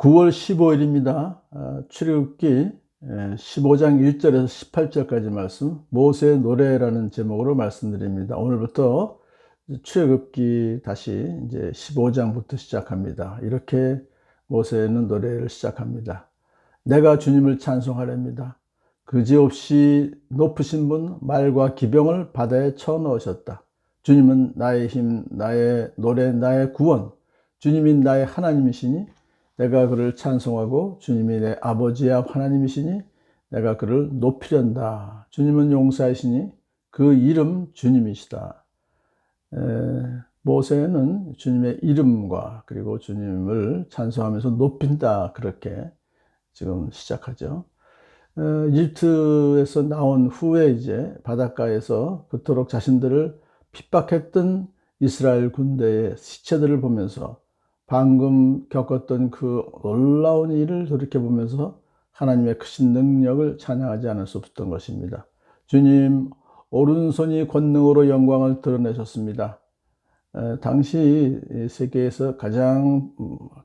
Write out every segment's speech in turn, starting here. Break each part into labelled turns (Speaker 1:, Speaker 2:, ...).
Speaker 1: 9월 15일입니다. 출애굽기 15장 1절에서 18절까지 말씀, 모세의 노래라는 제목으로 말씀드립니다. 오늘부터 출애굽기 다시 이제 15장부터 시작합니다. 이렇게 모세는 노래를 시작합니다. 내가 주님을 찬송하렵니다. 그지없이 높으신 분 말과 기병을 바다에 쳐넣으셨다. 주님은 나의 힘, 나의 노래, 나의 구원, 주님이 나의 하나님이시니 내가 그를 찬송하고 주님이 내 아버지야 하나님이시니 내가 그를 높이련다. 주님은 용사이시니 그 이름 주님이시다. 모세는 주님의 이름과 그리고 주님을 찬송하면서 높인다, 그렇게 지금 시작하죠. 이집트에서 나온 후에 이제 바닷가에서 그토록 자신들을 핍박했던 이스라엘 군대의 시체들을 보면서 방금 겪었던 그 놀라운 일을 돌이켜보면서 하나님의 크신 능력을 찬양하지 않을 수 없었던 것입니다. 주님 오른손이 권능으로 영광을 드러내셨습니다. 당시 세계에서 가장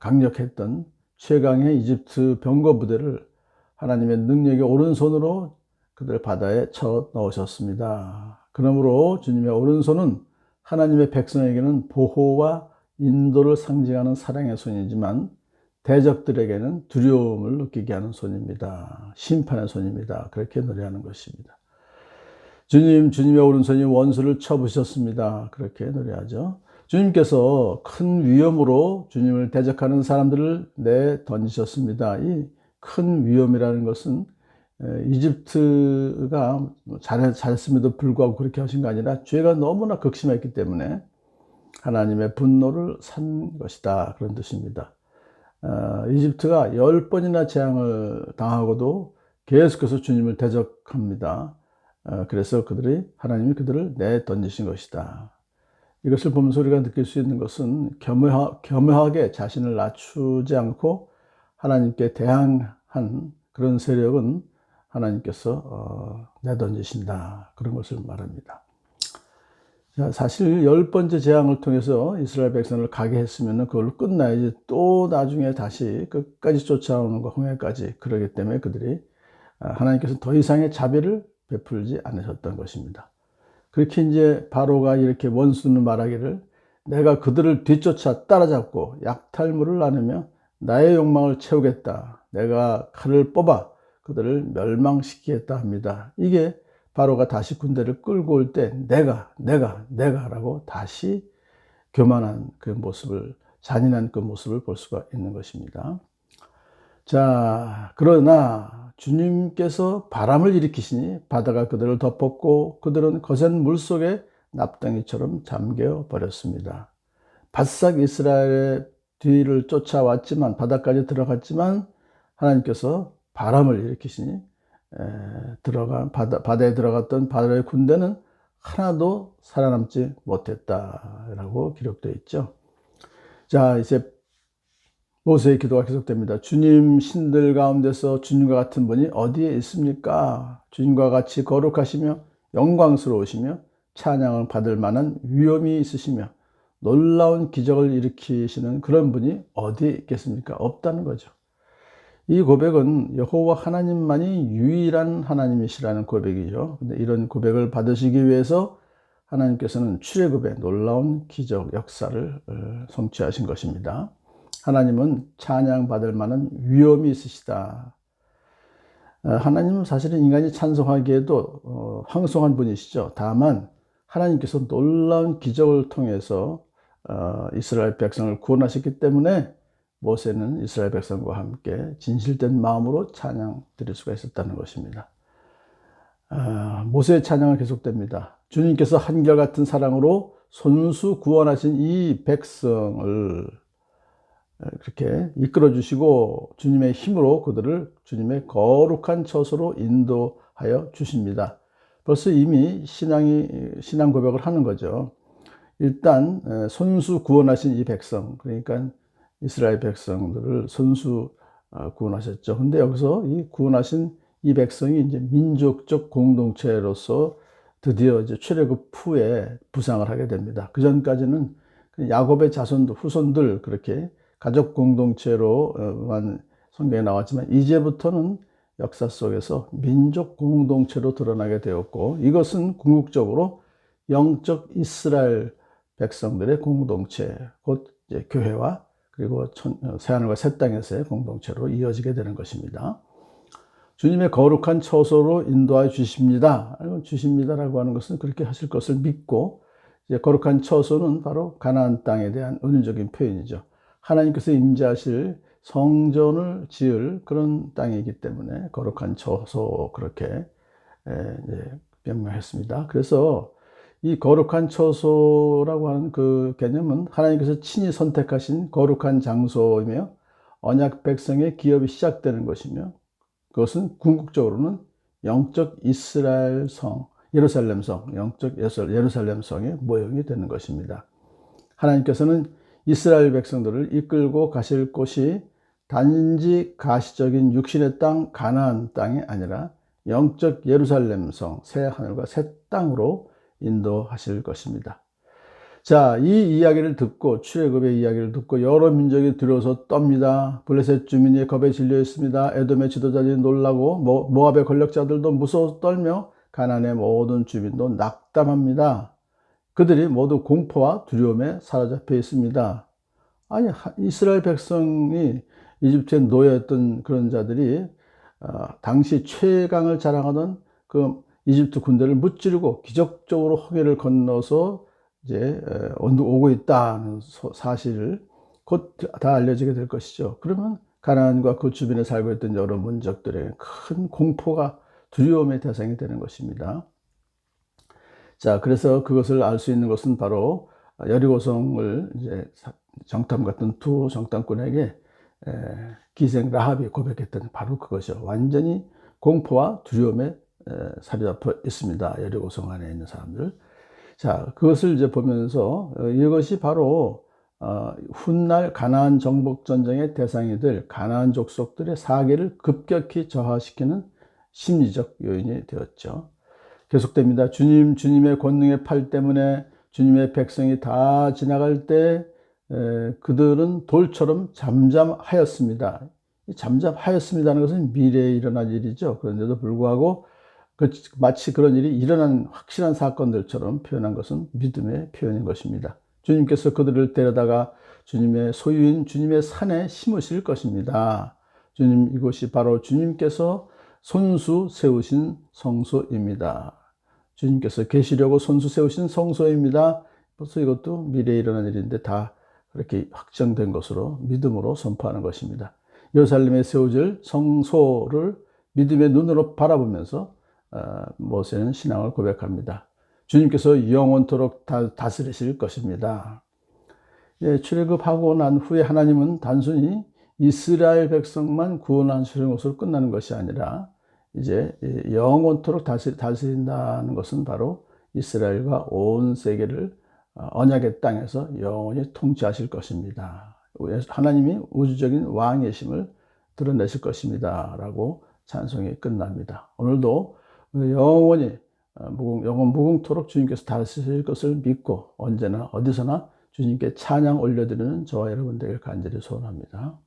Speaker 1: 강력했던 최강의 이집트 병거 부대를 하나님의 능력의 오른손으로 그들 바다에 쳐 넣으셨습니다. 그러므로 주님의 오른손은 하나님의 백성에게는 보호와 인도를 상징하는 사랑의 손이지만 대적들에게는 두려움을 느끼게 하는 손입니다. 심판의 손입니다. 그렇게 노래하는 것입니다. 주님의 오른손이 원수를 쳐부셨습니다. 그렇게 노래하죠. 주님께서 큰 위험으로 주님을 대적하는 사람들을 내던지셨습니다. 이 큰 위험이라는 것은 이집트가 잘했음에도 불구하고 그렇게 하신 거 아니라 죄가 너무나 극심했기 때문에 하나님의 분노를 산 것이다, 그런 뜻입니다. 이집트가 10번이나 재앙을 당하고도 계속해서 주님을 대적합니다. 그래서 하나님이 그들을 내던지신 것이다. 이것을 보면서 우리가 느낄 수 있는 것은 겸허하게 자신을 낮추지 않고 하나님께 대항한 그런 세력은 하나님께서 내던지신다, 그런 것을 말합니다. 사실 10번째 재앙을 통해서 이스라엘 백성을 가게 했으면 그걸로 끝나야지, 또 나중에 다시 끝까지 쫓아오는 거, 홍해까지. 그러기 때문에 하나님께서 더 이상의 자비를 베풀지 않으셨던 것입니다. 그렇게 이제 바로가 이렇게 원수는 말하기를 내가 그들을 뒤쫓아 따라잡고 약탈물을 나누며 나의 욕망을 채우겠다. 내가 칼을 뽑아 그들을 멸망시키겠다 합니다. 이게 바로가 다시 군대를 끌고 올 때 내가 라고 다시 교만한 그 모습을, 잔인한 그 모습을 볼 수가 있는 것입니다. 자, 그러나 주님께서 바람을 일으키시니 바다가 그들을 덮었고 그들은 거센 물속에 납덩이처럼 잠겨 버렸습니다. 바싹 이스라엘의 뒤를 쫓아왔지만, 바다까지 들어갔지만 하나님께서 바람을 일으키시니 바다에 들어갔던 바로의 군대는 하나도 살아남지 못했다라고 기록되어 있죠. 자, 이제 모세의 기도가 계속됩니다. 주님, 신들 가운데서 주님과 같은 분이 어디에 있습니까? 주님과 같이 거룩하시며 영광스러우시며 찬양을 받을 만한 위엄이 있으시며 놀라운 기적을 일으키시는 그런 분이 어디에 있겠습니까? 없다는 거죠. 이 고백은 여호와 하나님만이 유일한 하나님이시라는 고백이죠. 근데 이런 고백을 받으시기 위해서 하나님께서는 출애굽의 놀라운 기적 역사를 성취하신 것입니다. 하나님은 찬양받을 만한 위엄이 있으시다. 하나님은 사실은 인간이 찬송하기에도 황송한 분이시죠. 다만 하나님께서 놀라운 기적을 통해서 이스라엘 백성을 구원하셨기 때문에 모세는 이스라엘 백성과 함께 진실된 마음으로 찬양 드릴 수가 있었다는 것입니다. 모세의 찬양은 계속됩니다. 주님께서 한결같은 사랑으로 손수 구원하신 이 백성을 그렇게 이끌어 주시고 주님의 힘으로 그들을 주님의 거룩한 처소로 인도하여 주십니다. 벌써 이미 신앙 고백을 하는 거죠. 일단 손수 구원하신 이 백성, 그러니까 이스라엘 백성들을 손수 구원하셨죠. 근데 여기서 이 구원하신 이 백성이 이제 민족적 공동체로서 드디어 이제 출애굽 후에 부상을 하게 됩니다. 그 전까지는 야곱의 후손들, 그렇게 가족 공동체로만 성경에 나왔지만 이제부터는 역사 속에서 민족 공동체로 드러나게 되었고, 이것은 궁극적으로 영적 이스라엘 백성들의 공동체, 곧 이제 교회와 그리고 새하늘과 새 땅에서의 공동체로 이어지게 되는 것입니다. 주님의 거룩한 처소로 인도하여 주십니다. 주십니다라고 하는 것은 그렇게 하실 것을 믿고, 이제 거룩한 처소는 바로 가나안 땅에 대한 은유적인 표현이죠. 하나님께서 임재하실 성전을 지을 그런 땅이기 때문에 거룩한 처소, 그렇게 명명했습니다. 그래서 이 거룩한 처소라고 하는 그 개념은 하나님께서 친히 선택하신 거룩한 장소이며 언약 백성의 기업이 시작되는 것이며, 그것은 궁극적으로는 영적 이스라엘 성, 예루살렘 성, 영적 예루살렘 성의 모형이 되는 것입니다. 하나님께서는 이스라엘 백성들을 이끌고 가실 곳이 단지 가시적인 육신의 땅 가나안 땅이 아니라 영적 예루살렘 성, 새 하늘과 새 땅으로 인도하실 것입니다. 자, 이 이야기를 듣고, 출애굽의 이야기를 듣고 여러 민족이 두려워서 떱니다. 블레셋 주민이 겁에 질려 있습니다. 에돔의 지도자들이 놀라고 모압의 권력자들도 무서워서 떨며 가나안의 모든 주민도 낙담합니다. 그들이 모두 공포와 두려움에 사로잡혀 있습니다. 아니, 이스라엘 백성이 이집트에 놓여있던 그런 자들이 당시 최강을 자랑하던 그 이집트 군대를 무찌르고 기적적으로 홍해를 건너서 이제 오고 있다는 사실을 곧 다 알려지게 될 것이죠. 그러면 가나안과 그 주변에 살고 있던 여러 민족들에게 큰 공포가, 두려움의 대상이 되는 것입니다. 자, 그래서 그것을 알 수 있는 것은 바로 여리고성을 이제 정탐 같은 두 정탐꾼에게 기생 라합이 고백했던 바로 그것이요. 완전히 공포와 두려움에 사로잡혀 있습니다. 여리고성 안에 있는 사람들. 자, 그것을 이제 보면서 이것이 바로 훗날 가나안 정복 전쟁의 대상이 될 가나안 족속들의 사기를 급격히 저하시키는 심리적 요인이 되었죠. 계속됩니다. 주님의 권능의 팔 때문에 주님의 백성이 다 지나갈 때 그들은 돌처럼 잠잠하였습니다. 잠잠하였습니다는 것은 미래에 일어날 일이죠. 그런데도 불구하고 마치 그런 일이 일어난 확실한 사건들처럼 표현한 것은 믿음의 표현인 것입니다. 주님께서 그들을 데려다가 주님의 소유인 주님의 산에 심으실 것입니다. 주님, 이곳이 바로 주님께서 손수 세우신 성소입니다. 주님께서 계시려고 손수 세우신 성소입니다. 벌써 이것도 미래에 일어난 일인데 다 그렇게 확정된 것으로 믿음으로 선포하는 것입니다. 예루살렘에 세워질 성소를 믿음의 눈으로 바라보면서 모세는 신앙을 고백합니다. 주님께서 영원토록 다스리실 것입니다. 출애굽하고 난 후에 하나님은 단순히 이스라엘 백성만 구원하시는 것으로 끝나는 것이 아니라 이제 영원토록 다스린다는 것은 바로 이스라엘과 온 세계를 언약의 땅에서 영원히 통치하실 것입니다. 하나님이 우주적인 왕이심을 드러내실 것입니다 라고 찬송이 끝납니다. 오늘도 영원히 영원 무궁토록 주님께서 다스리실 것을 믿고 언제나 어디서나 주님께 찬양 올려드리는 저와 여러분 되길 간절히 소원합니다.